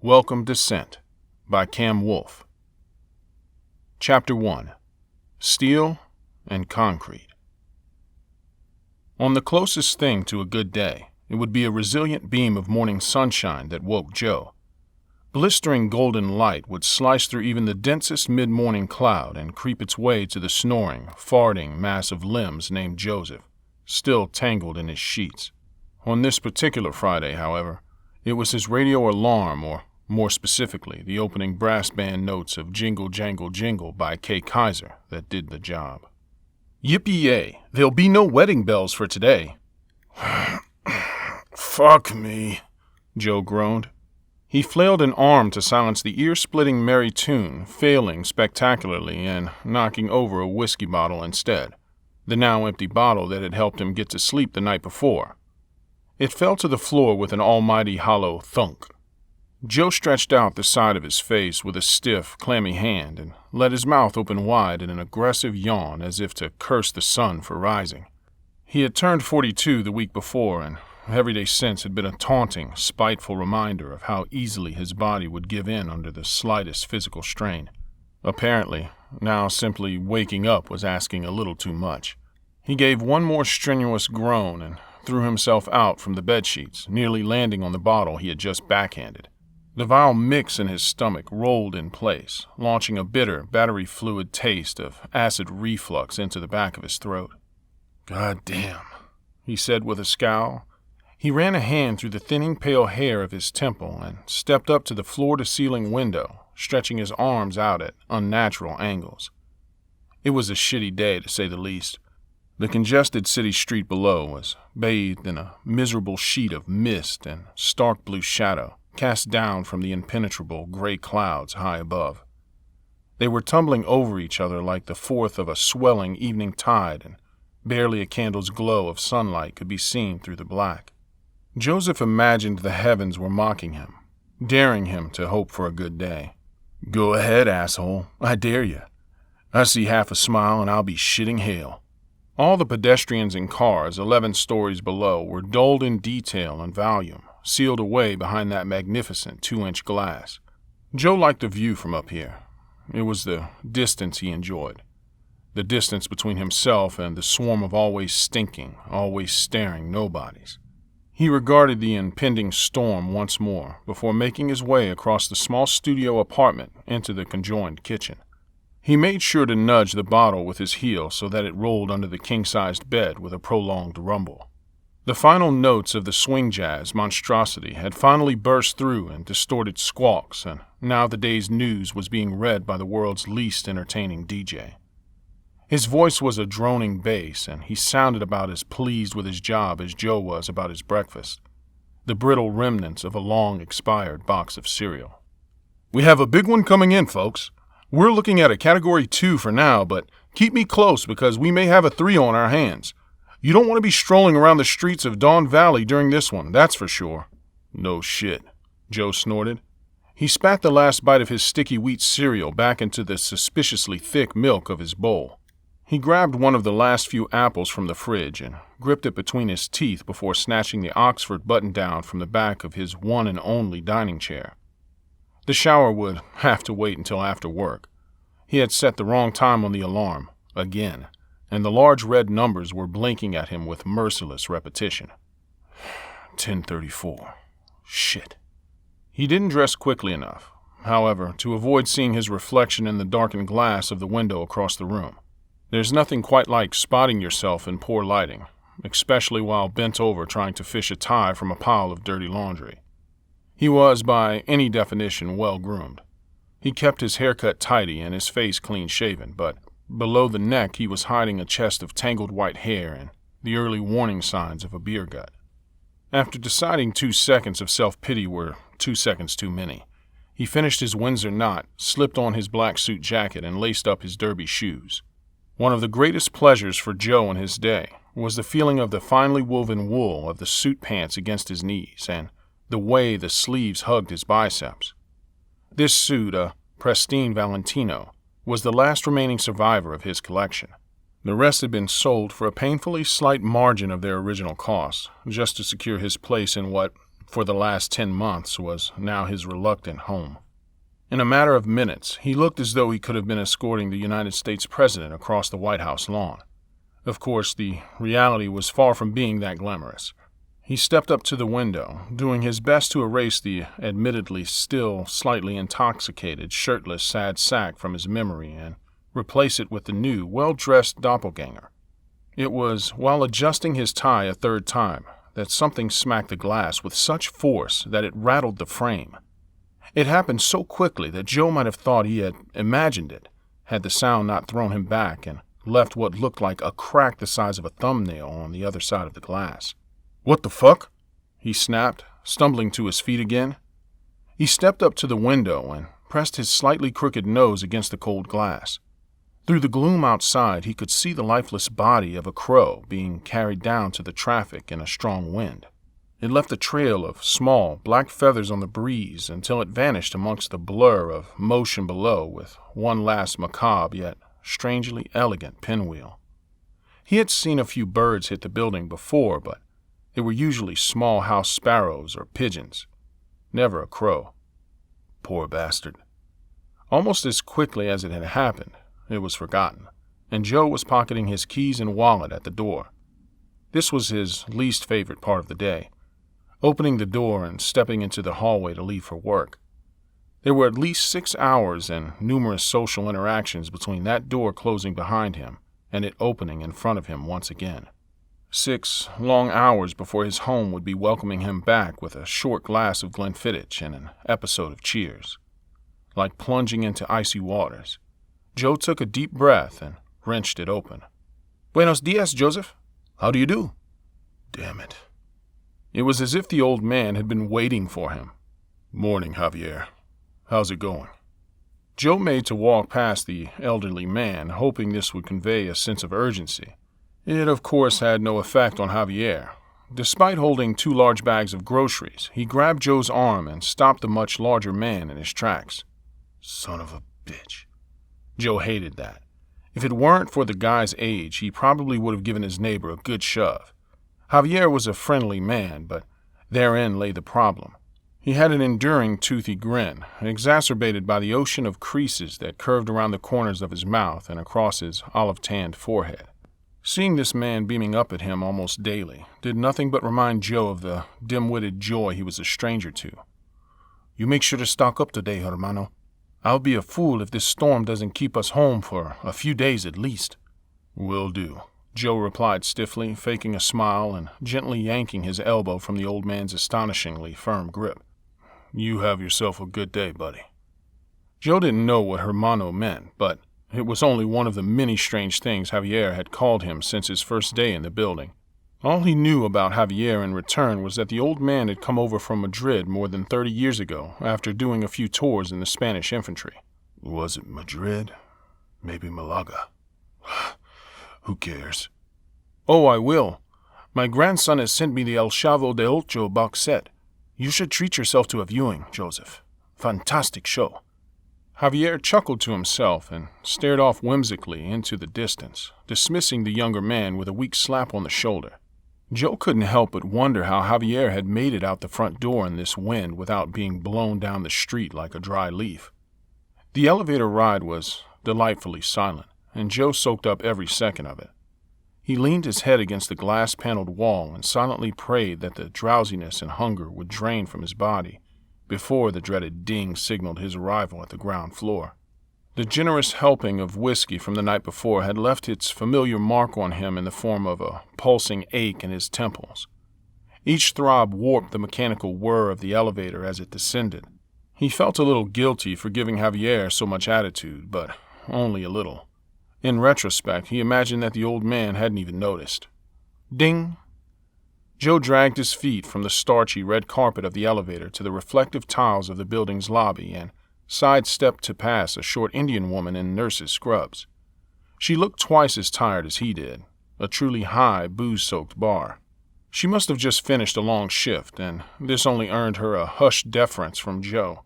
Welcome Descent by Cam Wolfe. Chapter 1. Steel and Concrete. On the closest thing to a good day, it would be a resilient beam of morning sunshine that woke Joe. Blistering golden light would slice through even the densest mid-morning cloud and creep its way to the snoring, farting mass of limbs named Joseph, still tangled in his sheets. On this particular Friday, however, it was his radio alarm, or more specifically, the opening brass band notes of Jingle Jangle Jingle by Kay Kaiser, that did the job. Yippee-yay, there'll be no wedding bells for today. Fuck me, Joe groaned. He flailed an arm to silence the ear-splitting merry tune, failing spectacularly and knocking over a whiskey bottle instead, the now empty bottle that had helped him get to sleep the night before. It fell to the floor with an almighty hollow thunk. Joe stretched out the side of his face with a stiff, clammy hand and let his mouth open wide in an aggressive yawn as if to curse the sun for rising. He had turned 42 the week before, and every day since had been a taunting, spiteful reminder of how easily his body would give in under the slightest physical strain. Apparently, now simply waking up was asking a little too much. He gave one more strenuous groan and threw himself out from the bedsheets, nearly landing on the bottle he had just backhanded. The vile mix in his stomach rolled in place, launching a bitter, battery fluid taste of acid reflux into the back of his throat. God damn, he said with a scowl. He ran a hand through the thinning pale hair of his temple and stepped up to the floor-to-ceiling window, stretching his arms out at unnatural angles. It was a shitty day, to say the least. The congested city street below was bathed in a miserable sheet of mist and stark blue shadow, cast down from the impenetrable gray clouds high above. They were tumbling over each other like the fourth of a swelling evening tide, and barely a candle's glow of sunlight could be seen through the black. Joseph imagined the heavens were mocking him, daring him to hope for a good day. Go ahead, asshole. I dare you. I see half a smile and I'll be shitting hell. All the pedestrians and cars 11 stories below were dulled in detail and volume, sealed away behind that magnificent 2-inch glass. Joe liked the view from up here. It was the distance he enjoyed. The distance between himself and the swarm of always stinking, always staring nobodies. He regarded the impending storm once more before making his way across the small studio apartment into the conjoined kitchen. He made sure to nudge the bottle with his heel so that it rolled under the king-sized bed with a prolonged rumble. The final notes of the swing jazz monstrosity had finally burst through in distorted squawks, and now the day's news was being read by the world's least entertaining DJ. His voice was a droning bass, and he sounded about as pleased with his job as Joe was about his breakfast, the brittle remnants of a long-expired box of cereal. We have a big one coming in, folks. We're looking at a Category 2 for now, but keep me close because we may have a 3 on our hands. You don't want to be strolling around the streets of Dawn Valley during this one, that's for sure. No shit, Joe snorted. He spat the last bite of his sticky wheat cereal back into the suspiciously thick milk of his bowl. He grabbed one of the last few apples from the fridge and gripped it between his teeth before snatching the Oxford button-down from the back of his one and only dining chair. The shower would have to wait until after work. He had set the wrong time on the alarm, again, and the large red numbers were blinking at him with merciless repetition. 10:34. Shit. He didn't dress quickly enough, however, to avoid seeing his reflection in the darkened glass of the window across the room. There's nothing quite like spotting yourself in poor lighting, especially while bent over trying to fish a tie from a pile of dirty laundry. He was, by any definition, well-groomed. He kept his haircut tidy and his face clean-shaven, but below the neck he was hiding a chest of tangled white hair and the early warning signs of a beer gut. After deciding 2 seconds of self-pity were 2 seconds too many, he finished his Windsor knot, slipped on his black suit jacket, and laced up his derby shoes. One of the greatest pleasures for Joe in his day was the feeling of the finely woven wool of the suit pants against his knees and the way the sleeves hugged his biceps. This suit, a pristine Valentino, was the last remaining survivor of his collection. The rest had been sold for a painfully slight margin of their original cost, just to secure his place in what, for the last 10 months, was now his reluctant home. In a matter of minutes, he looked as though he could have been escorting the United States President across the White House lawn. Of course, the reality was far from being that glamorous. He stepped up to the window, doing his best to erase the admittedly still slightly intoxicated, shirtless, sad sack from his memory and replace it with the new, well-dressed doppelganger. It was while adjusting his tie a third time that something smacked the glass with such force that it rattled the frame. It happened so quickly that Joe might have thought he had imagined it, had the sound not thrown him back and left what looked like a crack the size of a thumbnail on the other side of the glass. "What the fuck?" he snapped, stumbling to his feet again. He stepped up to the window and pressed his slightly crooked nose against the cold glass. Through the gloom outside, he could see the lifeless body of a crow being carried down to the traffic in a strong wind. It left a trail of small, black feathers on the breeze until it vanished amongst the blur of motion below with one last macabre yet strangely elegant pinwheel. He had seen a few birds hit the building before, but they were usually small house sparrows or pigeons. Never a crow. Poor bastard. Almost as quickly as it had happened, it was forgotten, and Joe was pocketing his keys and wallet at the door. This was his least favorite part of the day, opening the door and stepping into the hallway to leave for work. There were at least 6 hours and numerous social interactions between that door closing behind him and it opening in front of him once again. 6 long hours before his home would be welcoming him back with a short glass of Glenfiddich and an episode of Cheers. Like plunging into icy waters, Joe took a deep breath and wrenched it open. "Buenos dias, Joseph. How do you do?" Damn it. It was as if the old man had been waiting for him. "Morning, Javier. How's it going?" Joe made to walk past the elderly man, hoping this would convey a sense of urgency. It, of course, had no effect on Javier. Despite holding 2 large bags of groceries, he grabbed Joe's arm and stopped the much larger man in his tracks. Son of a bitch. Joe hated that. If it weren't for the guy's age, he probably would have given his neighbor a good shove. Javier was a friendly man, but therein lay the problem. He had an enduring toothy grin, exacerbated by the ocean of creases that curved around the corners of his mouth and across his olive-tanned forehead. Seeing this man beaming up at him almost daily did nothing but remind Joe of the dim-witted joy he was a stranger to. "You make sure to stock up today, hermano. I'll be a fool if this storm doesn't keep us home for a few days at least." "Will do," Joe replied stiffly, faking a smile and gently yanking his elbow from the old man's astonishingly firm grip. "You have yourself a good day, buddy." Joe didn't know what hermano meant, but it was only one of the many strange things Javier had called him since his first day in the building. All he knew about Javier in return was that the old man had come over from Madrid more than 30 years ago after doing a few tours in the Spanish infantry. Was it Madrid? Maybe Malaga. Who cares? "Oh, I will. My grandson has sent me the El Chavo de Ocho box set. You should treat yourself to a viewing, Joseph. Fantastic show." Javier chuckled to himself and stared off whimsically into the distance, dismissing the younger man with a weak slap on the shoulder. Joe couldn't help but wonder how Javier had made it out the front door in this wind without being blown down the street like a dry leaf. The elevator ride was delightfully silent, and Joe soaked up every second of it. He leaned his head against the glass-paneled wall and silently prayed that the drowsiness and hunger would drain from his body before the dreaded ding signaled his arrival at the ground floor. The generous helping of whiskey from the night before had left its familiar mark on him in the form of a pulsing ache in his temples. Each throb warped the mechanical whir of the elevator as it descended. He felt a little guilty for giving Javier so much attitude, but only a little. In retrospect, he imagined that the old man hadn't even noticed. Ding! Joe dragged his feet from the starchy red carpet of the elevator to the reflective tiles of the building's lobby and sidestepped to pass a short Indian woman in nurse's scrubs. She looked twice as tired as he did, a truly high, booze-soaked bar. She must have just finished a long shift, and this only earned her a hushed deference from Joe.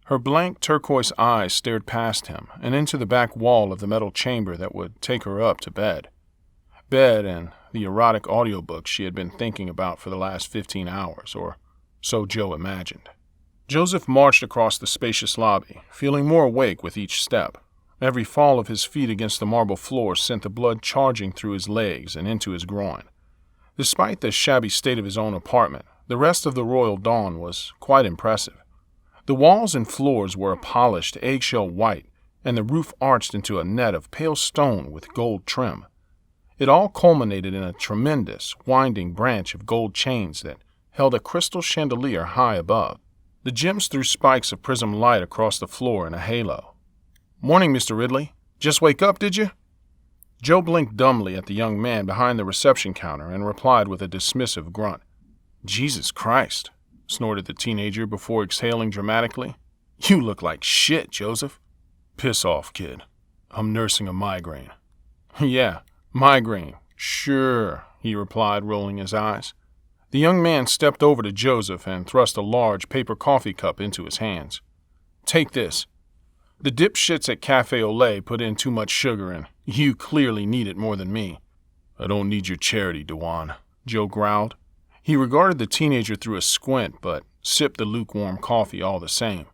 Her blank turquoise eyes stared past him and into the back wall of the metal chamber that would take her up to bed. Bed and the erotic audiobook she had been thinking about for the last 15 hours, or So Joe imagined. Joseph marched across the spacious lobby, feeling more awake with each step. Every fall of his feet against the marble floor sent the blood charging through his legs and into his groin. Despite the shabby state of his own apartment, the rest of the Royal Dawn was quite impressive. The walls and floors were a polished eggshell white, and the roof arched into a net of pale stone with gold trim. It all culminated in a tremendous, winding branch of gold chains that held a crystal chandelier high above. The gems threw spikes of prism light across the floor in a halo. "Morning, Mr. Ridley. Just wake up, did you?" Joe blinked dumbly at the young man behind the reception counter and replied with a dismissive grunt. "Jesus Christ," snorted the teenager before exhaling dramatically. "You look like shit, Joseph." "Piss off, kid. I'm nursing a migraine." "Yeah, migraine. Sure," he replied, rolling his eyes. The young man stepped over to Joseph and thrust a large paper coffee cup into his hands. "Take this. The dipshits at Cafe Olay put in too much sugar, and you clearly need it more than me." "I don't need your charity, Dewan," Joe growled. He regarded the teenager through a squint, but sipped the lukewarm coffee all the same.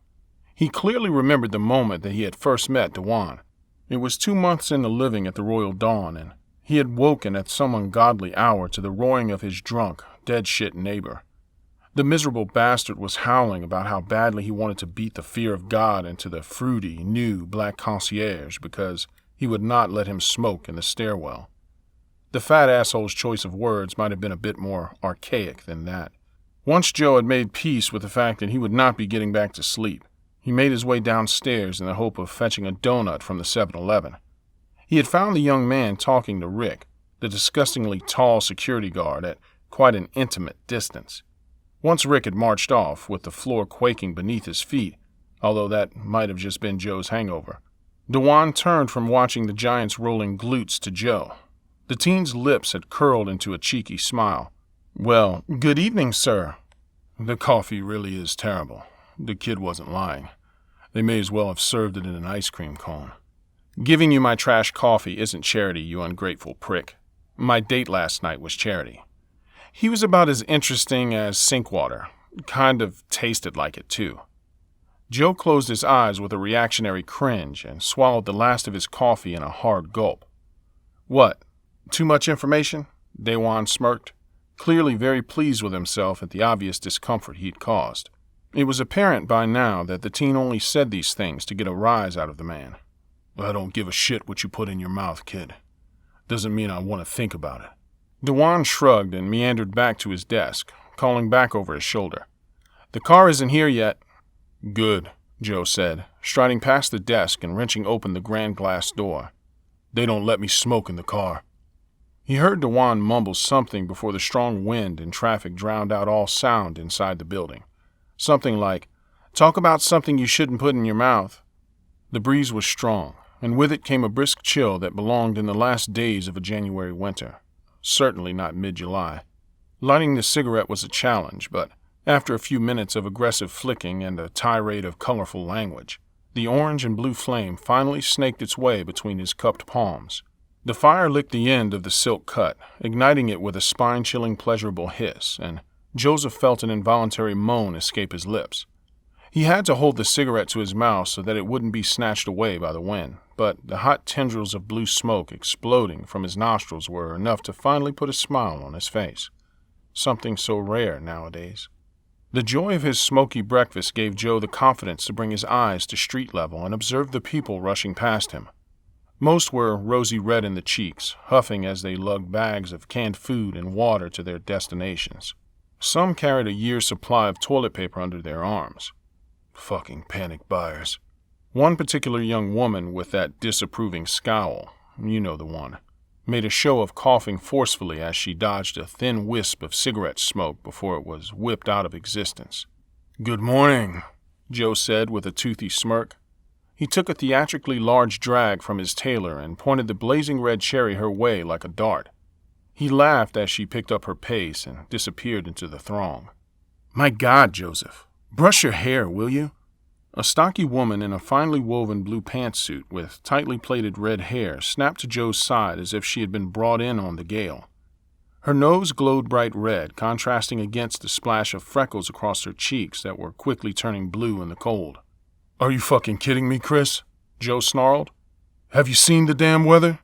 He clearly remembered the moment that he had first met Dewan. It was 2 months into living at the Royal Dawn, and he had woken at some ungodly hour to the roaring of his drunk, dead-shit neighbor. The miserable bastard was howling about how badly he wanted to beat the fear of God into the fruity, new black concierge because he would not let him smoke in the stairwell. The fat asshole's choice of words might have been a bit more archaic than that. Once Joe had made peace with the fact that he would not be getting back to sleep, he made his way downstairs in the hope of fetching a donut from the 7-Eleven. He had found the young man talking to Rick, the disgustingly tall security guard, at quite an intimate distance. Once Rick had marched off, with the floor quaking beneath his feet, although that might have just been Joe's hangover, Dewan turned from watching the giant's rolling glutes to Joe. The teen's lips had curled into a cheeky smile. "Well, good evening, sir." "The coffee really is terrible. The kid wasn't lying. They may as well have served it in an ice cream cone." "Giving you my trash coffee isn't charity, you ungrateful prick. My date last night was charity. He was about as interesting as sink water. Kind of tasted like it, too." Joe closed his eyes with a reactionary cringe and swallowed the last of his coffee in a hard gulp. "What? Too much information?" Dewan smirked, clearly very pleased with himself at the obvious discomfort he'd caused. It was apparent by now that the teen only said these things to get a rise out of the man. "I don't give a shit what you put in your mouth, kid. Doesn't mean I want to think about it." Dewan shrugged and meandered back to his desk, calling back over his shoulder. "The car isn't here yet." "Good," Joe said, striding past the desk and wrenching open the grand glass door. "They don't let me smoke in the car." He heard Dewan mumble something before the strong wind and traffic drowned out all sound inside the building. Something like, "Talk about something you shouldn't put in your mouth." The breeze was strong, and with it came a brisk chill that belonged in the last days of a January winter. Certainly not mid-July. Lighting the cigarette was a challenge, but after a few minutes of aggressive flicking and a tirade of colorful language, the orange and blue flame finally snaked its way between his cupped palms. The fire licked the end of the silk cut, igniting it with a spine-chilling pleasurable hiss, and Joseph felt an involuntary moan escape his lips. He had to hold the cigarette to his mouth so that it wouldn't be snatched away by the wind, but the hot tendrils of blue smoke exploding from his nostrils were enough to finally put a smile on his face. Something so rare nowadays. The joy of his smoky breakfast gave Joe the confidence to bring his eyes to street level and observe the people rushing past him. Most were rosy red in the cheeks, huffing as they lugged bags of canned food and water to their destinations. Some carried a year's supply of toilet paper under their arms. Fucking panic buyers. One particular young woman with that disapproving scowl, you know the one, made a show of coughing forcefully as she dodged a thin wisp of cigarette smoke before it was whipped out of existence. "Good morning," Joe said with a toothy smirk. He took a theatrically large drag from his tailor and pointed the blazing red cherry her way like a dart. He laughed as she picked up her pace and disappeared into the throng. "My God, Joseph, brush your hair, will you?" A stocky woman in a finely woven blue pantsuit with tightly plaited red hair snapped to Joe's side as if she had been brought in on the gale. Her nose glowed bright red, contrasting against the splash of freckles across her cheeks that were quickly turning blue in the cold. "Are you fucking kidding me, Chris?" Joe snarled. "Have you seen the damn weather?"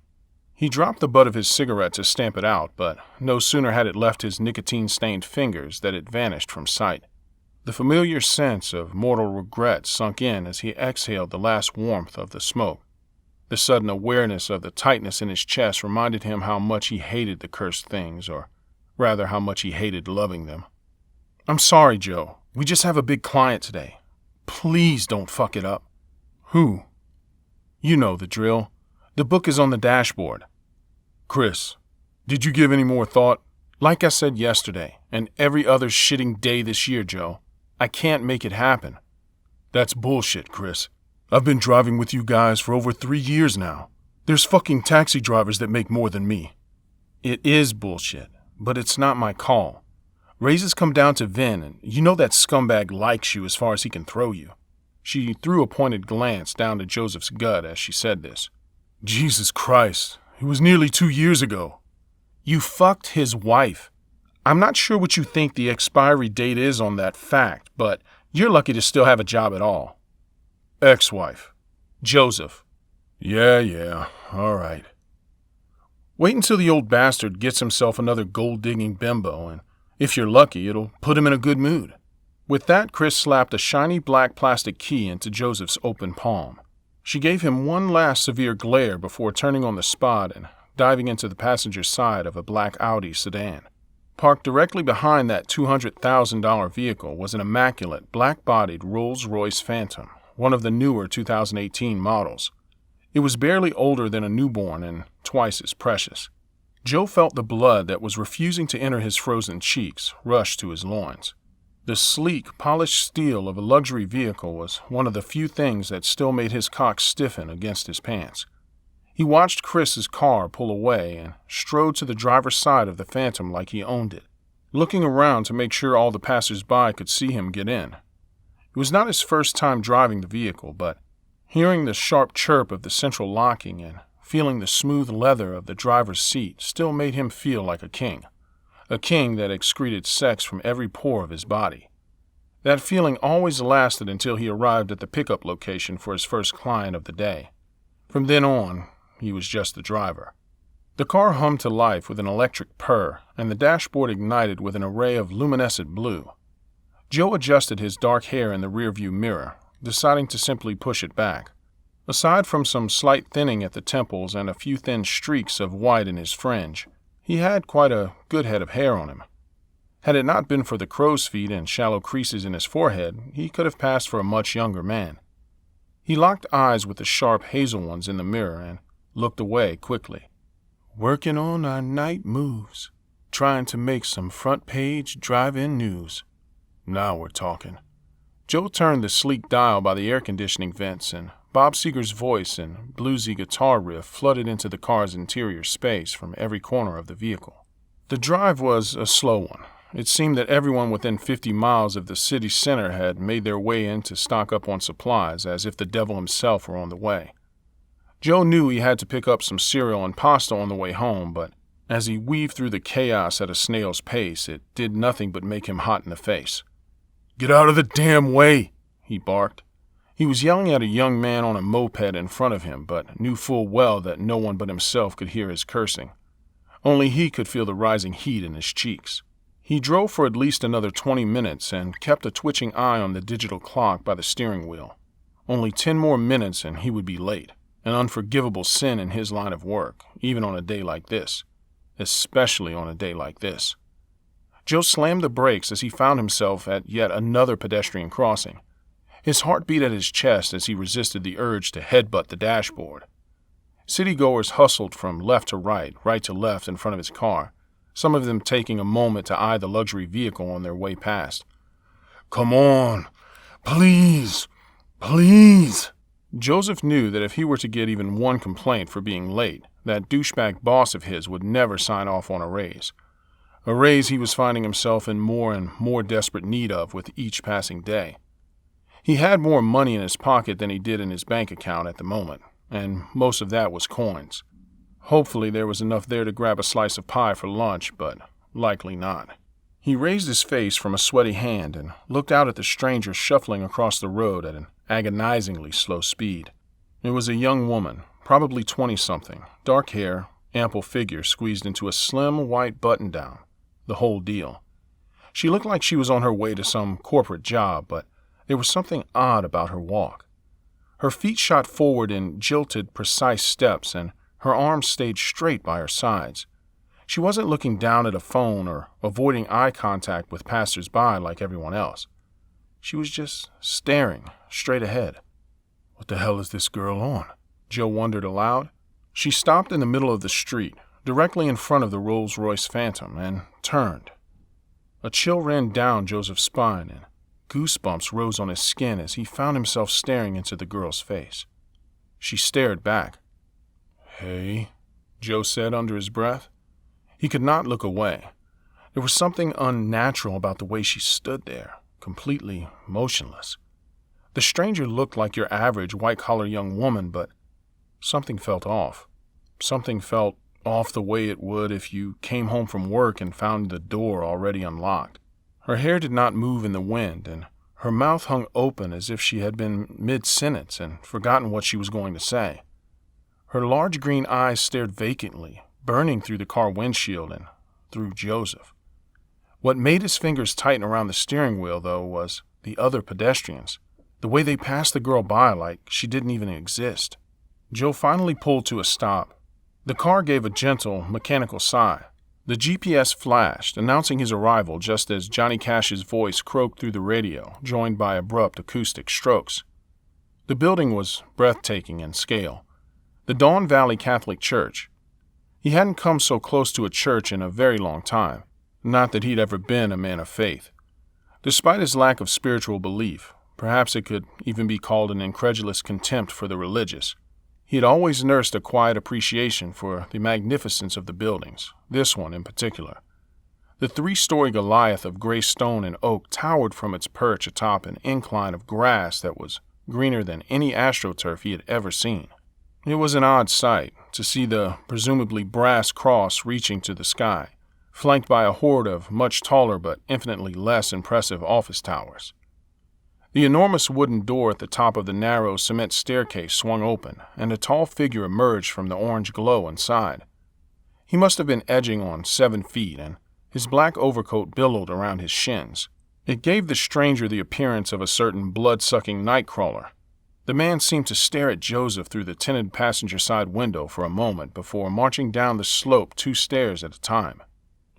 He dropped the butt of his cigarette to stamp it out, but no sooner had it left his nicotine-stained fingers than it vanished from sight. The familiar sense of mortal regret sunk in as he exhaled the last warmth of the smoke. The sudden awareness of the tightness in his chest reminded him how much he hated the cursed things, or rather how much he hated loving them. "I'm sorry, Joe. We just have a big client today. Please don't fuck it up." "Who?" "You know the drill. The book is on the dashboard." "Chris, did you give any more thought?" "Like I said yesterday, and every other shitting day this year, Joe, I can't make it happen." "That's bullshit, Chris. I've been driving with you guys for over 3 years now. There's fucking taxi drivers that make more than me." "It is bullshit, but it's not my call. Raises come down to Vin, and you know that scumbag likes you as far as he can throw you." She threw a pointed glance down to Joseph's gut as she said this. "Jesus Christ, it was nearly 2 years ago." "You fucked his wife. I'm not sure what you think the expiry date is on that fact, but you're lucky to still have a job at all." "Ex-wife." "Joseph." Yeah, all right." "Wait until the old bastard gets himself another gold-digging bimbo, and if you're lucky, it'll put him in a good mood." With that, Chris slapped a shiny black plastic key into Joseph's open palm. She gave him one last severe glare before turning on the spot and diving into the passenger side of a black Audi sedan. Parked directly behind that $200,000 vehicle was an immaculate, black-bodied Rolls-Royce Phantom, one of the newer 2018 models. It was barely older than a newborn and twice as precious. Joe felt the blood that was refusing to enter his frozen cheeks rush to his loins. The sleek, polished steel of a luxury vehicle was one of the few things that still made his cock stiffen against his pants. He watched Chris's car pull away and strode to the driver's side of the Phantom like he owned it, looking around to make sure all the passers-by could see him get in. It was not his first time driving the vehicle, but hearing the sharp chirp of the central locking and feeling the smooth leather of the driver's seat still made him feel like a king that excreted sex from every pore of his body. That feeling always lasted until he arrived at the pickup location for his first client of the day. From then on, he was just the driver. The car hummed to life with an electric purr, and the dashboard ignited with an array of luminescent blue. Joe adjusted his dark hair in the rearview mirror, deciding to simply push it back. Aside from some slight thinning at the temples and a few thin streaks of white in his fringe, he had quite a good head of hair on him. Had it not been for the crow's feet and shallow creases in his forehead, he could have passed for a much younger man. He locked eyes with the sharp hazel ones in the mirror and looked away quickly. "Working on our night moves, trying to make some front-page drive-in news. Now we're talking." Joe turned the sleek dial by the air conditioning vents, and Bob Seger's voice and bluesy guitar riff flooded into the car's interior space from every corner of the vehicle. The drive was a slow one. It seemed that everyone within 50 miles of the city center had made their way in to stock up on supplies, as if the devil himself were on the way. Joe knew he had to pick up some cereal and pasta on the way home, but as he weaved through the chaos at a snail's pace, it did nothing but make him hot in the face. "Get out of the damn way!" he barked. He was yelling at a young man on a moped in front of him, but knew full well that no one but himself could hear his cursing. Only he could feel the rising heat in his cheeks. He drove for at least another 20 minutes and kept a twitching eye on the digital clock by the steering wheel. Only 10 more minutes and he would be late, an unforgivable sin in his line of work, even on a day like this. Especially on a day like this. Joe slammed the brakes as he found himself at yet another pedestrian crossing. His heart beat at his chest as he resisted the urge to headbutt the dashboard. City-goers hustled from left to right to left in front of his car, some of them taking a moment to eye the luxury vehicle on their way past. "Come on! Please! Please!" Joseph knew that if he were to get even one complaint for being late, that douchebag boss of his would never sign off on a raise. A raise he was finding himself in more and more desperate need of with each passing day. He had more money in his pocket than he did in his bank account at the moment, and most of that was coins. Hopefully there was enough there to grab a slice of pie for lunch, but Likely not. He raised his face from a sweaty hand and looked out at the stranger shuffling across the road at an agonizingly slow speed. It was a young woman, probably 20-something, dark hair, ample figure squeezed into a slim white button-down, the whole deal. She looked like she was on her way to some corporate job, but there was something odd about her walk. Her feet shot forward in jilted, precise steps, and her arms stayed straight by her sides. She wasn't looking down at a phone or avoiding eye contact with passers-by like everyone else. She was just staring straight ahead. What the hell is this girl on? Joe wondered aloud. She stopped in the middle of the street, directly in front of the Rolls-Royce Phantom, and turned. A chill ran down Joseph's spine, and goosebumps rose on his skin as he found himself staring into the girl's face. She stared back. "Hey," Joe said under his breath. He could not look away. There was something unnatural about the way she stood there, completely motionless. The stranger looked like your average white-collar young woman, but something felt off. Something felt off the way it would if you came home from work and found the door already unlocked. Her hair did not move in the wind, and her mouth hung open as if she had been mid-sentence and forgotten what she was going to say. Her large green eyes stared vacantly, burning through the car windshield and through Joseph. What made his fingers tighten around the steering wheel, though, was the other pedestrians, the way they passed the girl by like she didn't even exist. Joe finally pulled to a stop. The car gave a gentle, mechanical sigh. The GPS flashed, announcing his arrival just as Johnny Cash's voice croaked through the radio, joined by abrupt acoustic strokes. The building was breathtaking in scale. The Dawn Valley Catholic Church. He hadn't come so close to a church in a very long time. Not that he'd ever been a man of faith. Despite his lack of spiritual belief, perhaps it could even be called an incredulous contempt for the religious, he had always nursed a quiet appreciation for the magnificence of the buildings, this one in particular. The 3-story Goliath of gray stone and oak towered from its perch atop an incline of grass that was greener than any astroturf he had ever seen. It was an odd sight to see the presumably brass cross reaching to the sky, flanked by a horde of much taller but infinitely less impressive office towers. The enormous wooden door at the top of the narrow cement staircase swung open, and a tall figure emerged from the orange glow inside. He must have been edging on 7 feet, and his black overcoat billowed around his shins. It gave the stranger the appearance of a certain blood-sucking nightcrawler. The man seemed to stare at Joseph through the tinted passenger side window for a moment before marching down the slope 2 stairs at a time.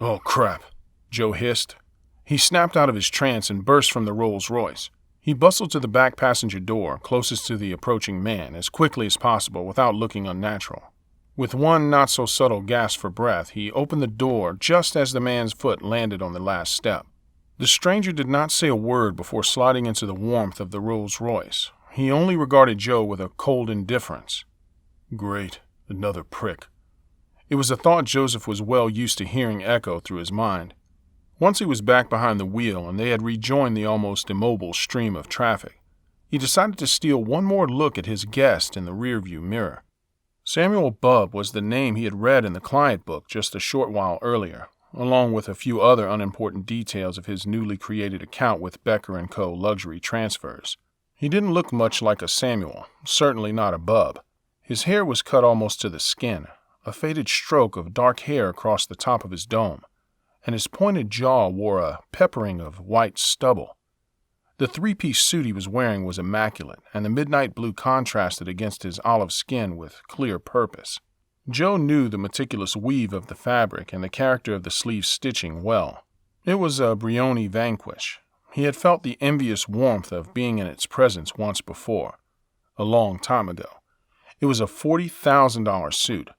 "Oh, crap," Joe hissed. He snapped out of his trance and burst from the Rolls-Royce. He bustled to the back passenger door, closest to the approaching man, as quickly as possible without looking unnatural. With one not-so-subtle gasp for breath, he opened the door just as the man's foot landed on the last step. The stranger did not say a word before sliding into the warmth of the Rolls-Royce. He only regarded Joe with a cold indifference. Great, another prick. It was a thought Joseph was well used to hearing echo through his mind. Once he was back behind the wheel and they had rejoined the almost immobile stream of traffic, he decided to steal one more look at his guest in the rearview mirror. Samuel Bubb was the name he had read in the client book just a short while earlier, along with a few other unimportant details of his newly created account with Becker & Co. Luxury Transfers. He didn't look much like a Samuel, certainly not a Bubb. His hair was cut almost to the skin, a faded stroke of dark hair across the top of his dome, and his pointed jaw wore a peppering of white stubble. The 3-piece suit he was wearing was immaculate, and the midnight blue contrasted against his olive skin with clear purpose. Joe knew the meticulous weave of the fabric and the character of the sleeve stitching well. It was a Brioni Vanquish. He had felt the envious warmth of being in its presence once before, a long time ago. It was a $40,000 suit.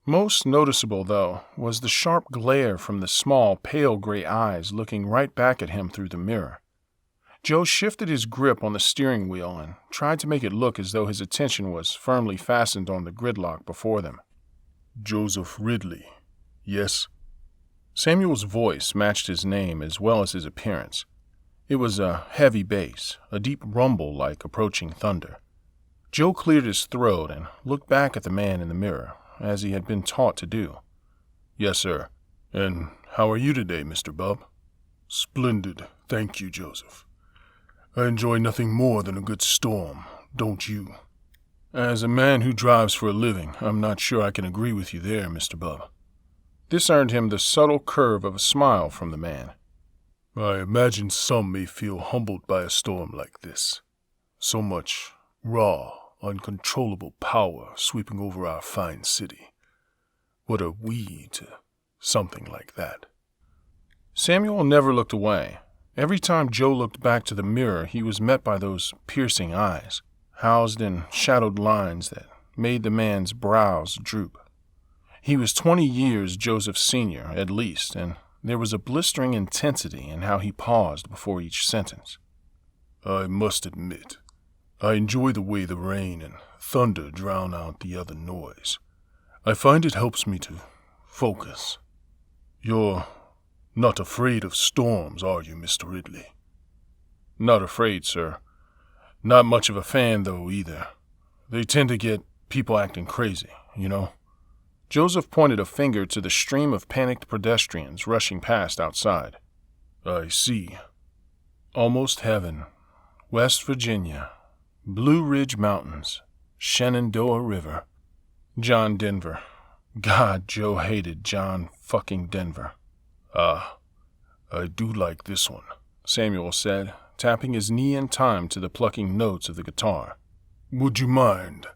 Most noticeable, though, was the sharp glare from the small, pale gray eyes looking right back at him through the mirror. Joe shifted his grip on the steering wheel and tried to make it look as though his attention was firmly fastened on the gridlock before them. "Joseph Ridley, yes?" Samuel's voice matched his name as well as his appearance. It was a heavy bass, a deep rumble like approaching thunder. Joe cleared his throat and looked back at the man in the mirror, as he had been taught to do. "Yes, sir. And How are you today, Mr. Bub? Splendid, thank you, Joseph. I enjoy nothing more than a good storm, don't you? As a man who drives for a living, I'm not sure I can agree with you there, Mr. Bub. This earned him the subtle curve of a smile from the man. I imagine some may feel humbled by a storm like this. So much raw, uncontrollable power sweeping over our fine city. What are we to something like that? Samuel never looked away. Every time Joe looked back to the mirror, he was met by those piercing eyes, housed in shadowed lines that made the man's brows droop. He was 20 years Joseph's senior, at least, and there was a blistering intensity in how he paused before each sentence. I must admit, I enjoy the way the rain and thunder drown out the other noise. I find it helps me to focus. You're not afraid of storms, are you, Mr. Ridley? Not afraid, sir. Not much of a fan, though, either. They tend to get people acting crazy, you know? Joseph pointed a finger to the stream of panicked pedestrians rushing past outside. I see. Almost heaven. West Virginia. Blue Ridge Mountains. Shenandoah River. John Denver. God, Joe hated John fucking Denver. Ah, I do like this one, Samuel said, tapping his knee in time to the plucking notes of the guitar. Would you mind?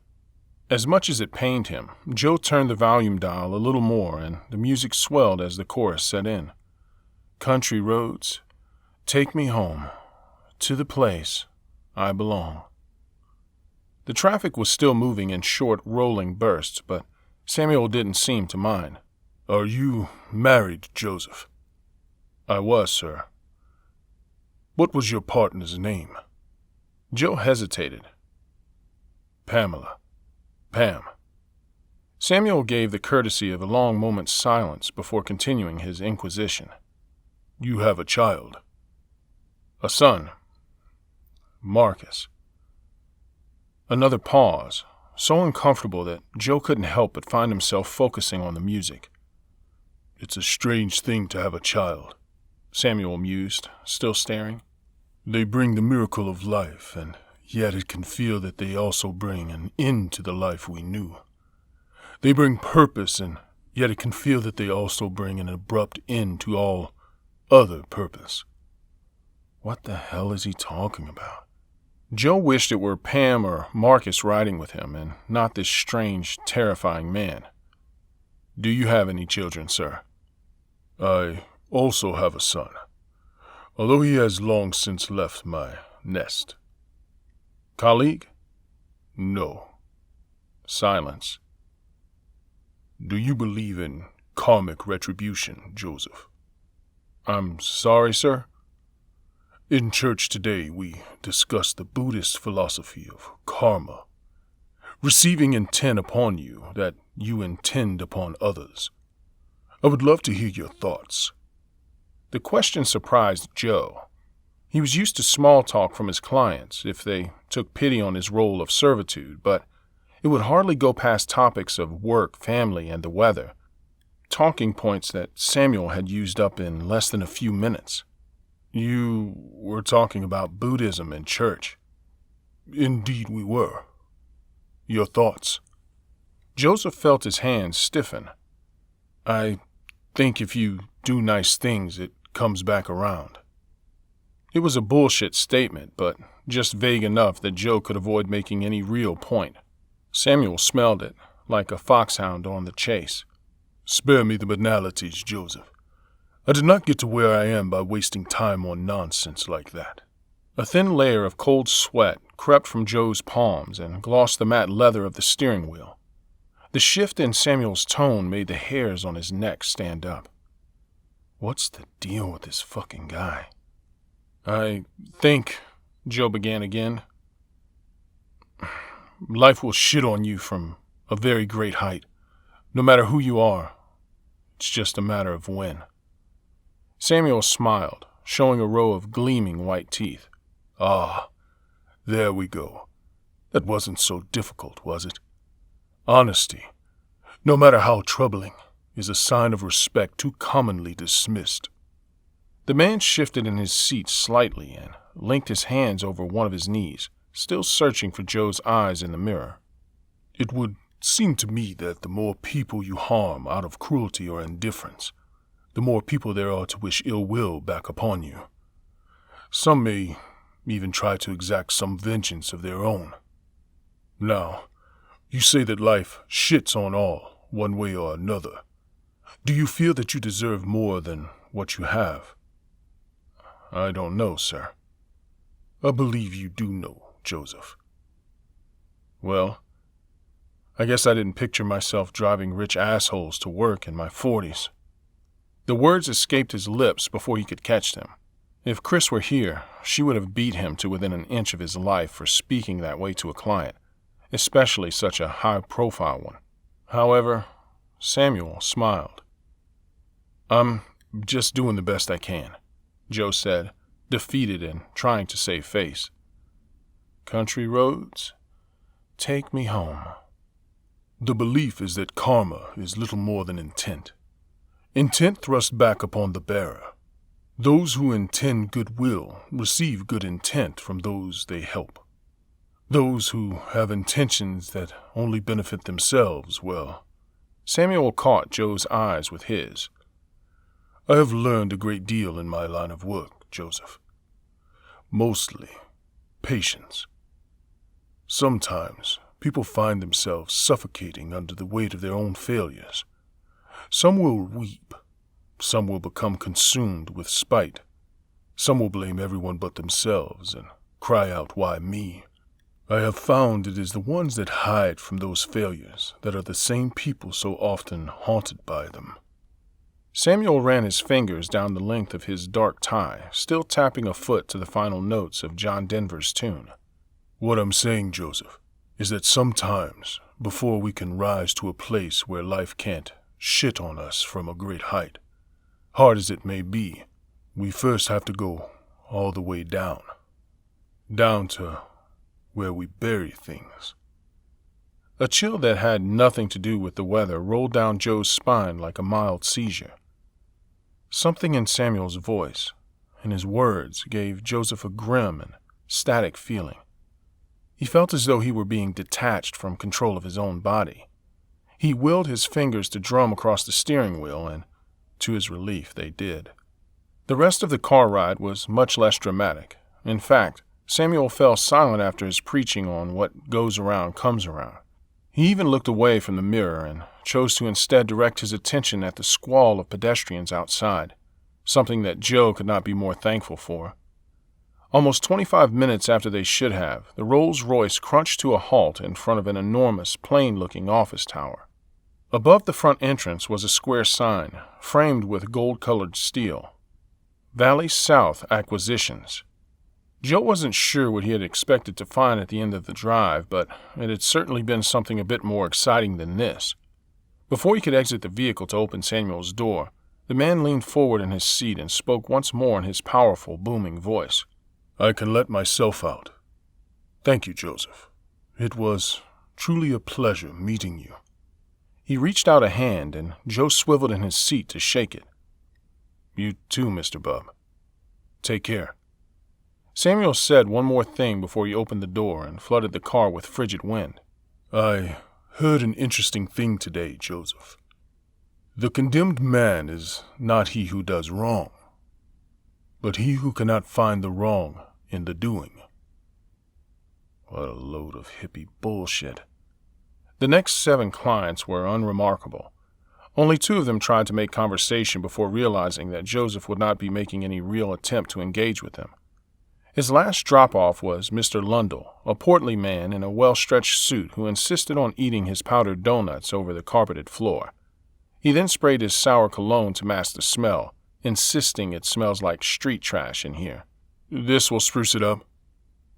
As much as it pained him, Joe turned the volume dial a little more, and the music swelled as the chorus set in. Country roads, take me home, to the place I belong. The traffic was still moving in short, rolling bursts, but Samuel didn't seem to mind. Are you married, Joseph? I was, sir. What was your partner's name? Joe hesitated. Pamela. Pam. Samuel gave the courtesy of a long moment's silence before continuing his inquisition. You have a child? A son. Marcus. Another pause, so uncomfortable that Joe couldn't help but find himself focusing on the music. It's a strange thing to have a child, Samuel mused, still staring. They bring the miracle of life, and yet it can feel that they also bring an end to the life we knew. They bring purpose, and yet it can feel that they also bring an abrupt end to all other purpose. What the hell is he talking about? Joe wished it were Pam or Marcus riding with him, and not this strange, terrifying man. Do you have any children, sir? I also have a son, although he has long since left my nest. Colleague? No. Silence. Do you believe in karmic retribution, Joseph? I'm sorry, sir? In church today, we discuss the Buddhist philosophy of karma, receiving intent upon you that you intend upon others. I would love to hear your thoughts. The question surprised Joe. He was used to small talk from his clients if they took pity on his role of servitude, but it would hardly go past topics of work, family, and the weather, talking points that Samuel had used up in less than a few minutes. You were talking about Buddhism in church. Indeed we were. Your thoughts? Joseph felt his hands stiffen. I think if you do nice things, it comes back around. It was a bullshit statement, but just vague enough that Joe could avoid making any real point. Samuel smelled it, like a foxhound on the chase. Spare me the banalities, Joseph. I did not get to where I am by wasting time on nonsense like that. A thin layer of cold sweat crept from Joe's palms and glossed the matte leather of the steering wheel. The shift in Samuel's tone made the hairs on his neck stand up. What's the deal with this fucking guy? I think, Joe began again, life will shit on you from a very great height. No matter who you are, it's just a matter of when. Samuel smiled, showing a row of gleaming white teeth. Ah, there we go. That wasn't so difficult, was it? Honesty, no matter how troubling, is a sign of respect too commonly dismissed." The man shifted in his seat slightly and linked his hands over one of his knees, still searching for Joe's eyes in the mirror. "It would seem to me that the more people you harm out of cruelty or indifference, the more people there are to wish ill will back upon you. Some may even try to exact some vengeance of their own. Now, you say that life shits on all, one way or another. Do you feel that you deserve more than what you have?" "I don't know, sir." "I believe you do know, Joseph." "Well, I guess I didn't picture myself driving rich assholes to work in my 40s. The words escaped his lips before he could catch them. If Chris were here, she would have beat him to within an inch of his life for speaking that way to a client, especially such a high-profile one. However, Samuel smiled. "I'm just doing the best I can," Joe said, defeated and trying to save face. "Country roads, take me home." "The belief is that karma is little more than intent. Intent thrust back upon the bearer. Those who intend goodwill receive good intent from those they help. Those who have intentions that only benefit themselves, well..." Samuel caught Joe's eyes with his. "I have learned a great deal in my line of work, Joseph. Mostly patience. Sometimes people find themselves suffocating under the weight of their own failures. Some will weep. Some will become consumed with spite. Some will blame everyone but themselves and cry out, 'Why me?' I have found it is the ones that hide from those failures that are the same people so often haunted by them." Samuel ran his fingers down the length of his dark tie, still tapping a foot to the final notes of John Denver's tune. "What I'm saying, Joseph, is that sometimes, before we can rise to a place where life can't shit on us from a great height, hard as it may be, we first have to go all the way down. Down to where we bury things." A chill that had nothing to do with the weather rolled down Joe's spine like a mild seizure. Something in Samuel's voice and his words gave Joseph a grim and static feeling. He felt as though he were being detached from control of his own body. He willed his fingers to drum across the steering wheel, and to his relief they did. The rest of the car ride was much less dramatic. In fact, Samuel fell silent after his preaching on what goes around comes around. He even looked away from the mirror and chose to instead direct his attention at the squall of pedestrians outside, something that Joe could not be more thankful for. Almost 25 minutes after they should have, the Rolls-Royce crunched to a halt in front of an enormous, plain-looking office tower. Above the front entrance was a square sign, framed with gold-colored steel. Valley South Acquisitions. Joe wasn't sure what he had expected to find at the end of the drive, but it had certainly been something a bit more exciting than this. Before he could exit the vehicle to open Samuel's door, the man leaned forward in his seat and spoke once more in his powerful, booming voice. "I can let myself out. Thank you, Joseph. It was truly a pleasure meeting you." He reached out a hand, and Joe swiveled in his seat to shake it. "You too, Mr. Bub. Take care." Samuel said one more thing before he opened the door and flooded the car with frigid wind. "I heard an interesting thing today, Joseph. The condemned man is not he who does wrong, but he who cannot find the wrong in the doing." What a load of hippie bullshit. The next 7 clients were unremarkable. Only 2 of them tried to make conversation before realizing that Joseph would not be making any real attempt to engage with them. His last drop-off was Mr. Lundell, a portly man in a well-stretched suit who insisted on eating his powdered donuts over the carpeted floor. He then sprayed his sour cologne to mask the smell, insisting it smells like street trash in here. "This will spruce it up."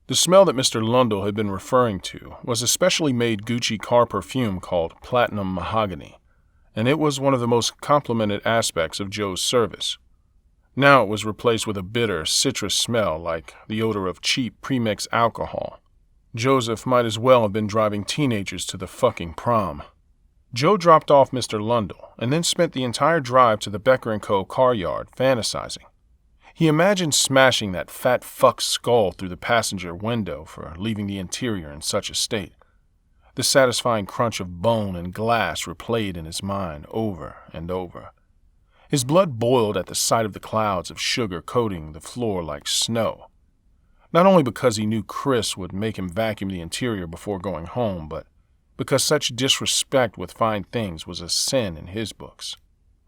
The smell that Mr. Lundell had been referring to was a specially made Gucci car perfume called Platinum Mahogany, and it was one of the most complimented aspects of Joe's service. Now it was replaced with a bitter, citrus smell like the odor of cheap premixed alcohol. Joseph might as well have been driving teenagers to the fucking prom. Joe dropped off Mr. Lundell and then spent the entire drive to the Becker & Co. car yard fantasizing. He imagined smashing that fat fuck's skull through the passenger window for leaving the interior in such a state. The satisfying crunch of bone and glass replayed in his mind over and over. His blood boiled at the sight of the clouds of sugar coating the floor like snow. Not only because he knew Chris would make him vacuum the interior before going home, but because such disrespect with fine things was a sin in his books.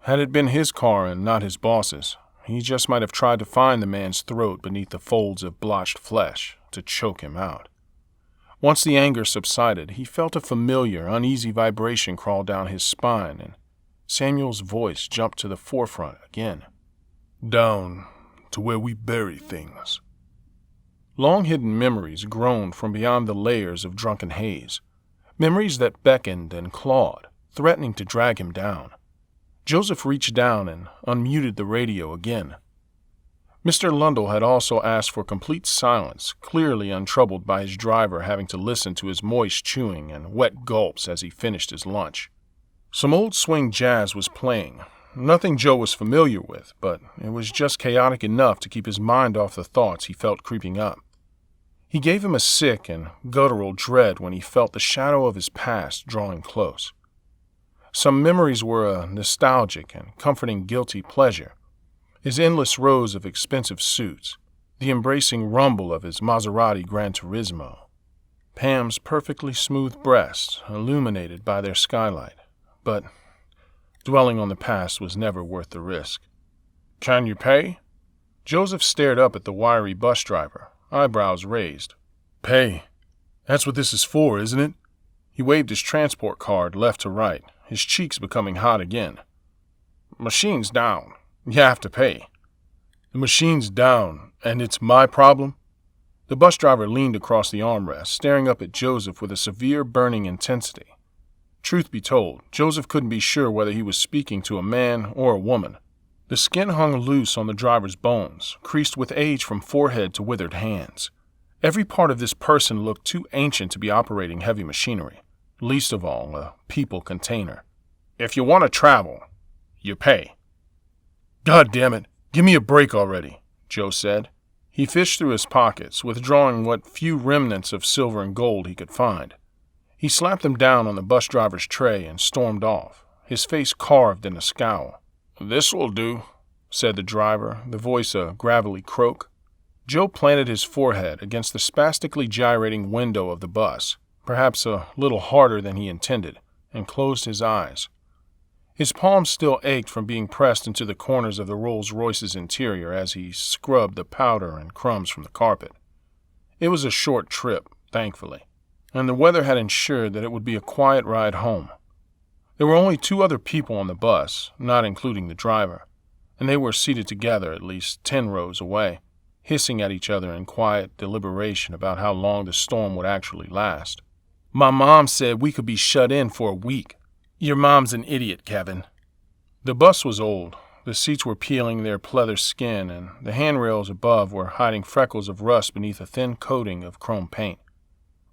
Had it been his car and not his boss's, he just might have tried to find the man's throat beneath the folds of blotched flesh to choke him out. Once the anger subsided, he felt a familiar, uneasy vibration crawl down his spine, and Samuel's voice jumped to the forefront again. Down to where we bury things. Long-hidden memories groaned from beyond the layers of drunken haze. Memories that beckoned and clawed, threatening to drag him down. Joseph reached down and unmuted the radio again. Mr. Lundell had also asked for complete silence, clearly untroubled by his driver having to listen to his moist chewing and wet gulps as he finished his lunch. Some old swing jazz was playing, nothing Joe was familiar with, but it was just chaotic enough to keep his mind off the thoughts he felt creeping up. He gave him a sick and guttural dread when he felt the shadow of his past drawing close. Some memories were a nostalgic and comforting guilty pleasure. His endless rows of expensive suits, the embracing rumble of his Maserati Gran Turismo, Pam's perfectly smooth breasts illuminated by their skylight. But dwelling on the past was never worth the risk. Can you pay? Joseph stared up at the wiry bus driver, eyebrows raised. Pay? That's what this is for, isn't it? He waved his transport card left to right, his cheeks becoming hot again. Machine's down. You have to pay. The machine's down, and it's my problem? The bus driver leaned across the armrest, staring up at Joseph with a severe burning intensity. Truth be told, Joseph couldn't be sure whether he was speaking to a man or a woman. The skin hung loose on the driver's bones, creased with age from forehead to withered hands. Every part of this person looked too ancient to be operating heavy machinery, least of all a people container. If you want to travel, you pay. God damn it, give me a break already, Joe said. He fished through his pockets, withdrawing what few remnants of silver and gold he could find. He slapped them down on the bus driver's tray and stormed off, his face carved in a scowl. This will do, said the driver, the voice a gravelly croak. Joe planted his forehead against the spastically gyrating window of the bus, perhaps a little harder than he intended, and closed his eyes. His palms still ached from being pressed into the corners of the Rolls-Royce's interior as he scrubbed the powder and crumbs from the carpet. It was a short trip, thankfully, and the weather had ensured that it would be a quiet ride home. There were only 2 other people on the bus, not including the driver, and they were seated together at least 10 rows away, hissing at each other in quiet deliberation about how long the storm would actually last. My mom said we could be shut in for a week. Your mom's an idiot, Kevin. The bus was old. The seats were peeling their pleather skin, and the handrails above were hiding freckles of rust beneath a thin coating of chrome paint.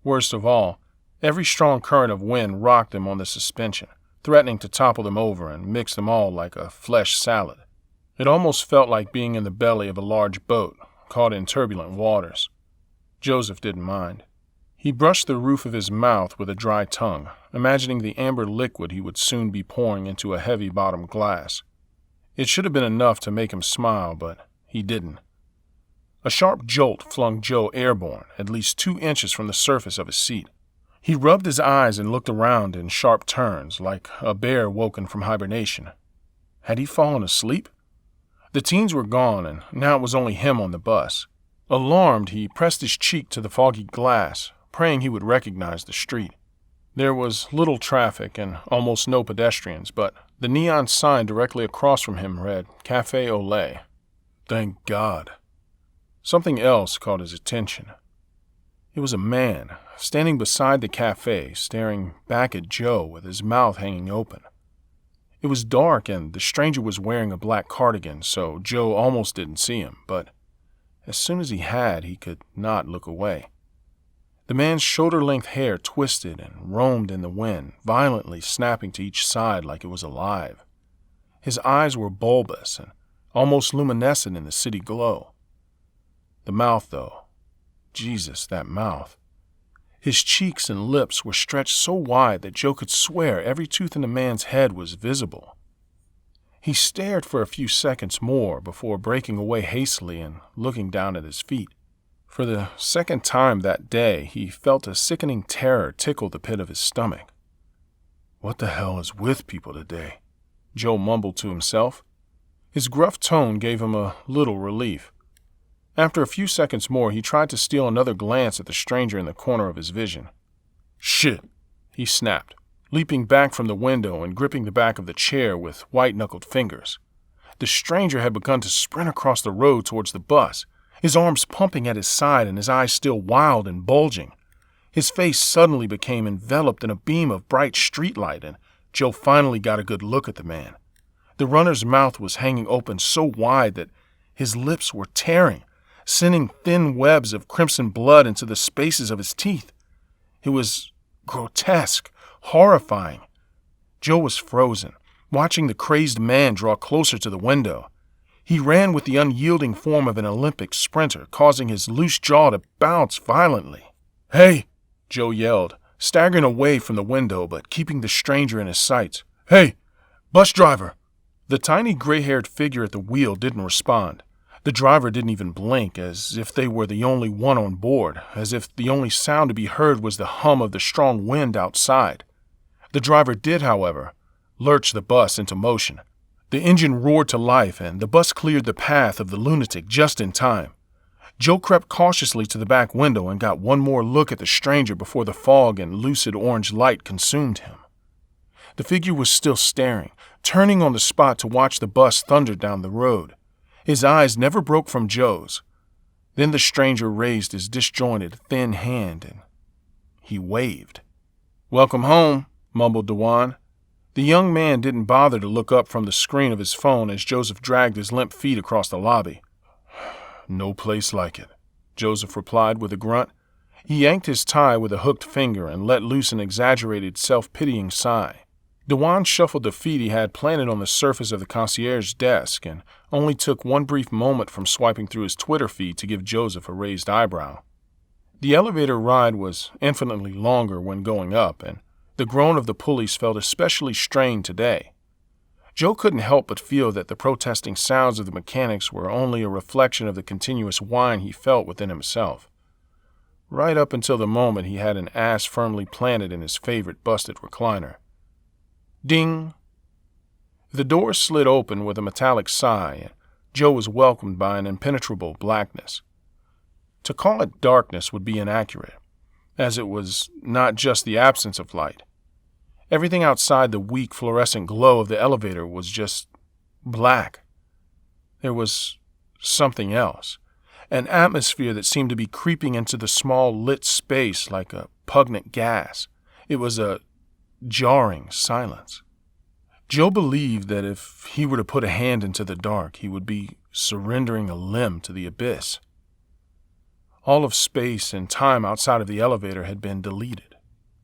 Worst of all, every strong current of wind rocked them on the suspension, threatening to topple them over and mix them all like a flesh salad. It almost felt like being in the belly of a large boat, caught in turbulent waters. Joseph didn't mind. He brushed the roof of his mouth with a dry tongue, imagining the amber liquid he would soon be pouring into a heavy-bottomed glass. It should have been enough to make him smile, but he didn't. A sharp jolt flung Joe airborne, at least 2 inches from the surface of his seat. He rubbed his eyes and looked around in sharp turns, like a bear woken from hibernation. Had he fallen asleep? The teens were gone, and now it was only him on the bus. Alarmed, he pressed his cheek to the foggy glass, praying he would recognize the street. There was little traffic and almost no pedestrians, but the neon sign directly across from him read Café au lait. Thank God. Something else caught his attention. It was a man, standing beside the cafe, staring back at Joe with his mouth hanging open. It was dark and the stranger was wearing a black cardigan, so Joe almost didn't see him, but as soon as he could not look away. The man's shoulder-length hair twisted and roamed in the wind, violently snapping to each side like it was alive. His eyes were bulbous and almost luminescent in the city glow. The mouth, though. Jesus, that mouth. His cheeks and lips were stretched so wide that Joe could swear every tooth in the man's head was visible. He stared for a few seconds more before breaking away hastily and looking down at his feet. For the second time that day, he felt a sickening terror tickle the pit of his stomach. What the hell is with people today? Joe mumbled to himself. His gruff tone gave him a little relief. After a few seconds more, he tried to steal another glance at the stranger in the corner of his vision. Shit, he snapped, leaping back from the window and gripping the back of the chair with white-knuckled fingers. The stranger had begun to sprint across the road towards the bus, his arms pumping at his side and his eyes still wild and bulging. His face suddenly became enveloped in a beam of bright streetlight, and Joe finally got a good look at the man. The runner's mouth was hanging open so wide that his lips were tearing, sending thin webs of crimson blood into the spaces of his teeth. It was grotesque, horrifying. Joe was frozen, watching the crazed man draw closer to the window. He ran with the unyielding form of an Olympic sprinter, causing his loose jaw to bounce violently. "Hey!" Joe yelled, staggering away from the window but keeping the stranger in his sights. "Hey! Bus driver!" The tiny gray-haired figure at the wheel didn't respond. The driver didn't even blink, as if they were the only one on board, as if the only sound to be heard was the hum of the strong wind outside. The driver did, however, lurch the bus into motion. The engine roared to life, and the bus cleared the path of the lunatic just in time. Joe crept cautiously to the back window and got one more look at the stranger before the fog and lucid orange light consumed him. The figure was still staring, turning on the spot to watch the bus thunder down the road. His eyes never broke from Joe's. Then the stranger raised his disjointed, thin hand, and he waved. "Welcome home," mumbled Dewan. The young man didn't bother to look up from the screen of his phone as Joseph dragged his limp feet across the lobby. "No place like it," Joseph replied with a grunt. He yanked his tie with a hooked finger and let loose an exaggerated, self-pitying sigh. Dewan shuffled the feet he had planted on the surface of the concierge's desk and only took one brief moment from swiping through his Twitter feed to give Joseph a raised eyebrow. The elevator ride was infinitely longer when going up, and the groan of the pulleys felt especially strained today. Joe couldn't help but feel that the protesting sounds of the mechanics were only a reflection of the continuous whine he felt within himself. Right up until the moment he had an ass firmly planted in his favorite busted recliner. Ding! The door slid open with a metallic sigh, and Joe was welcomed by an impenetrable blackness. To call it darkness would be inaccurate, as it was not just the absence of light. Everything outside the weak fluorescent glow of the elevator was just black. There was something else, an atmosphere that seemed to be creeping into the small lit space like a pungent gas. It was a jarring silence. Joe believed that if he were to put a hand into the dark, he would be surrendering a limb to the abyss. All of space and time outside of the elevator had been deleted.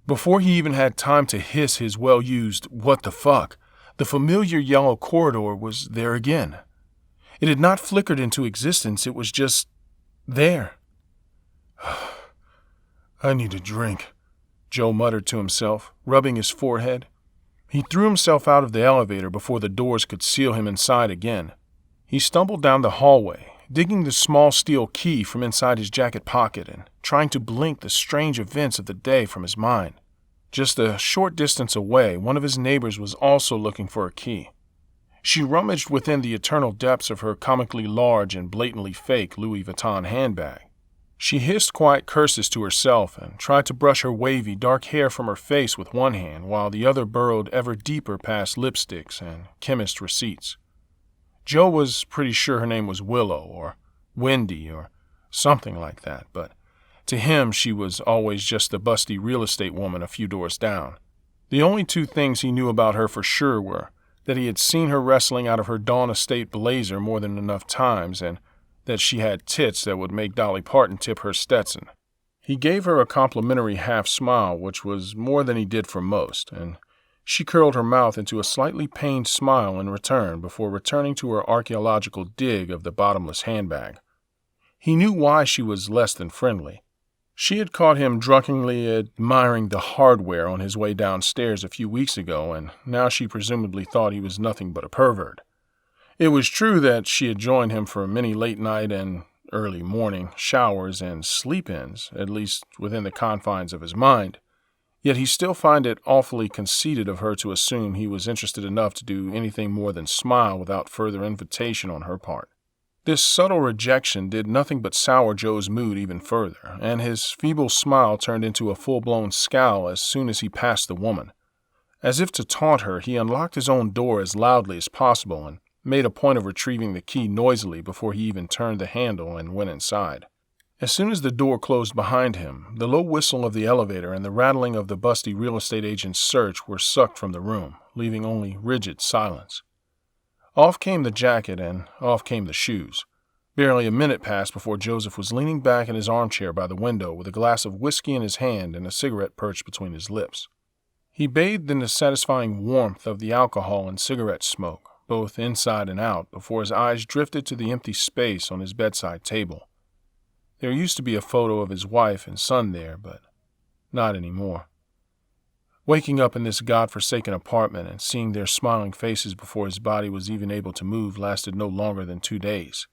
Before he even had time to hiss his well-used "what the fuck," the familiar yellow corridor was there again. It had not flickered into existence, it was just there. "I need a drink," Joe muttered to himself, rubbing his forehead. He threw himself out of the elevator before the doors could seal him inside again. He stumbled down the hallway, digging the small steel key from inside his jacket pocket and trying to blink the strange events of the day from his mind. Just a short distance away, one of his neighbors was also looking for a key. She rummaged within the eternal depths of her comically large and blatantly fake Louis Vuitton handbag. She hissed quiet curses to herself and tried to brush her wavy, dark hair from her face with one hand while the other burrowed ever deeper past lipsticks and chemist receipts. Joe was pretty sure her name was Willow or Wendy or something like that, but to him she was always just the busty real estate woman a few doors down. The only two things he knew about her for sure were that he had seen her wrestling out of her Dawn Estate blazer more than enough times and that she had tits that would make Dolly Parton tip her Stetson. He gave her a complimentary half-smile, which was more than he did for most, and she curled her mouth into a slightly pained smile in return before returning to her archaeological dig of the bottomless handbag. He knew why she was less than friendly. She had caught him drunkenly admiring the hardware on his way downstairs a few weeks ago, and now she presumably thought he was nothing but a pervert. It was true that she had joined him for many late-night and early morning showers and sleep-ins, at least within the confines of his mind, yet he still found it awfully conceited of her to assume he was interested enough to do anything more than smile without further invitation on her part. This subtle rejection did nothing but sour Joe's mood even further, and his feeble smile turned into a full-blown scowl as soon as he passed the woman. As if to taunt her, he unlocked his own door as loudly as possible and made a point of retrieving the key noisily before he even turned the handle and went inside. As soon as the door closed behind him, the low whistle of the elevator and the rattling of the busty real estate agent's search were sucked from the room, leaving only rigid silence. Off came the jacket and off came the shoes. Barely a minute passed before Joseph was leaning back in his armchair by the window with a glass of whiskey in his hand and a cigarette perched between his lips. He bathed in the satisfying warmth of the alcohol and cigarette smoke, both inside and out, before his eyes drifted to the empty space on his bedside table. There used to be a photo of his wife and son there, but not anymore. Waking up in this godforsaken apartment and seeing their smiling faces before his body was even able to move lasted no longer than 2 days.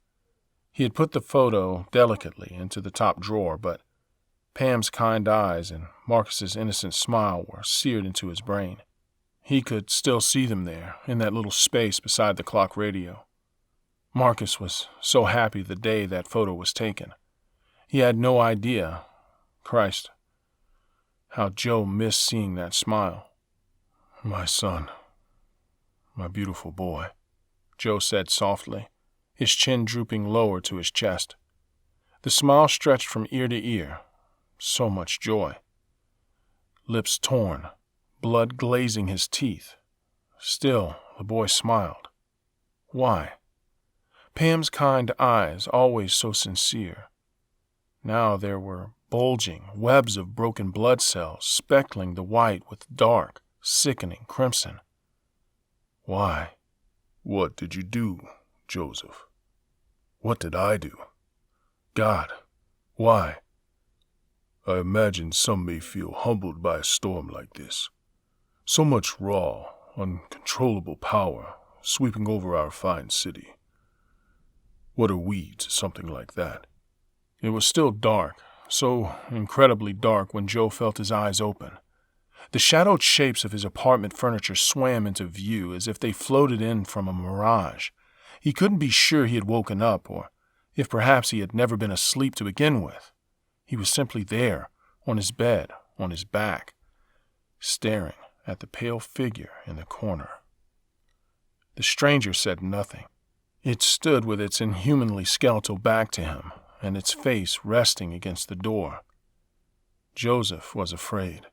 He had put the photo delicately into the top drawer, but Pam's kind eyes and Marcus's innocent smile were seared into his brain. He could still see them there, in that little space beside the clock radio. Marcus was so happy the day that photo was taken. He had no idea, Christ, how Joe missed seeing that smile. "My son, my beautiful boy," Joe said softly, his chin drooping lower to his chest. The smile stretched from ear to ear. So much joy. Lips torn, blood glazing his teeth. Still, the boy smiled. Why? Pam's kind eyes, always so sincere. Now there were bulging webs of broken blood cells speckling the white with dark, sickening crimson. Why? What did you do, Joseph? What did I do? God, why? I imagine some may feel humbled by a storm like this. So much raw, uncontrollable power sweeping over our fine city. What are we to something like that? It was still dark, so incredibly dark when Joe felt his eyes open. The shadowed shapes of his apartment furniture swam into view as if they floated in from a mirage. He couldn't be sure he had woken up, or if perhaps he had never been asleep to begin with. He was simply there, on his bed, on his back, staring at the pale figure in the corner. The stranger said nothing. It stood with its inhumanly skeletal back to him, and its face resting against the door. Joseph was afraid.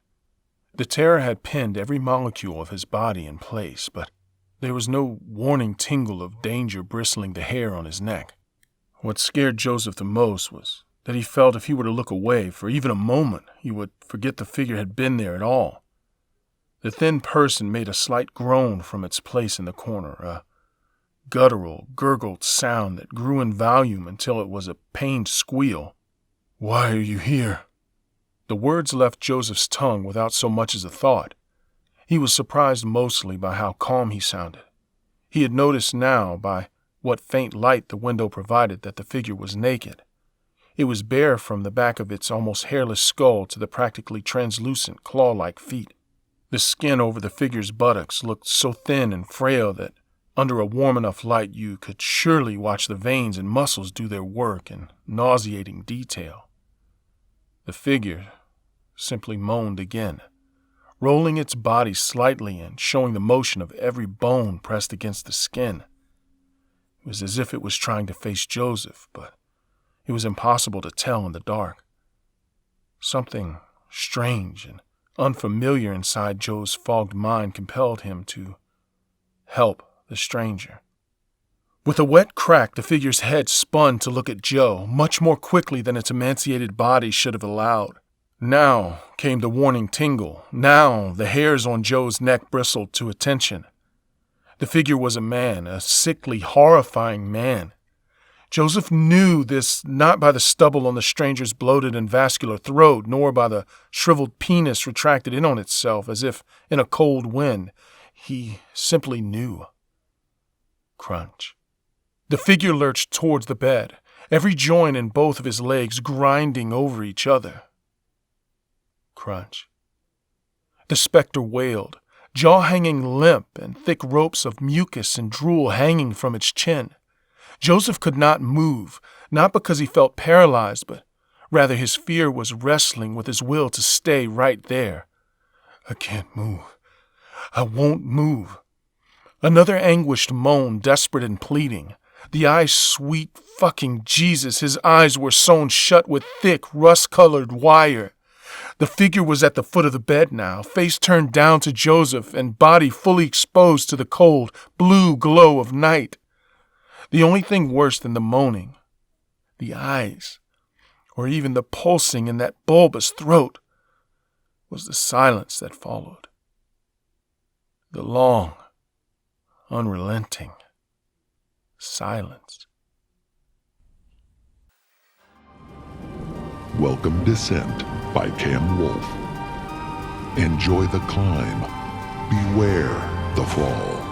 The terror had pinned every molecule of his body in place, but there was no warning tingle of danger bristling the hair on his neck. What scared Joseph the most was that he felt if he were to look away for even a moment, he would forget the figure had been there at all. The thin person made a slight groan from its place in the corner, a guttural, gurgled sound that grew in volume until it was a pained squeal. "Why are you here?" The words left Joseph's tongue without so much as a thought. He was surprised mostly by how calm he sounded. He had noticed now, by what faint light the window provided, that the figure was naked. It was bare from the back of its almost hairless skull to the practically translucent, claw-like feet. The skin over the figure's buttocks looked so thin and frail that under a warm enough light you could surely watch the veins and muscles do their work in nauseating detail. The figure simply moaned again, rolling its body slightly and showing the motion of every bone pressed against the skin. It was as if it was trying to face Joseph, but it was impossible to tell in the dark. Something strange and unfamiliar inside Joe's fogged mind compelled him to help the stranger. With a wet crack, the figure's head spun to look at Joe, much more quickly than its emaciated body should have allowed. Now came the warning tingle. Now the hairs on Joe's neck bristled to attention. The figure was a man, a sickly, horrifying man. Joseph knew this not by the stubble on the stranger's bloated and vascular throat, nor by the shriveled penis retracted in on itself as if in a cold wind. He simply knew. Crunch. The figure lurched towards the bed, every joint in both of his legs grinding over each other. Crunch. The specter wailed, jaw hanging limp and thick ropes of mucus and drool hanging from its chin. Joseph could not move, not because he felt paralyzed, but rather his fear was wrestling with his will to stay right there. I can't move. I won't move. Another anguished moan, desperate and pleading. The eyes, sweet fucking Jesus, his eyes were sewn shut with thick, rust-colored wire. The figure was at the foot of the bed now, face turned down to Joseph and body fully exposed to the cold, blue glow of night. The only thing worse than the moaning, the eyes, or even the pulsing in that bulbous throat, was the silence that followed. The long, unrelenting silence. Welcome Descent by Cam Wolfe. Enjoy the climb. Beware the fall.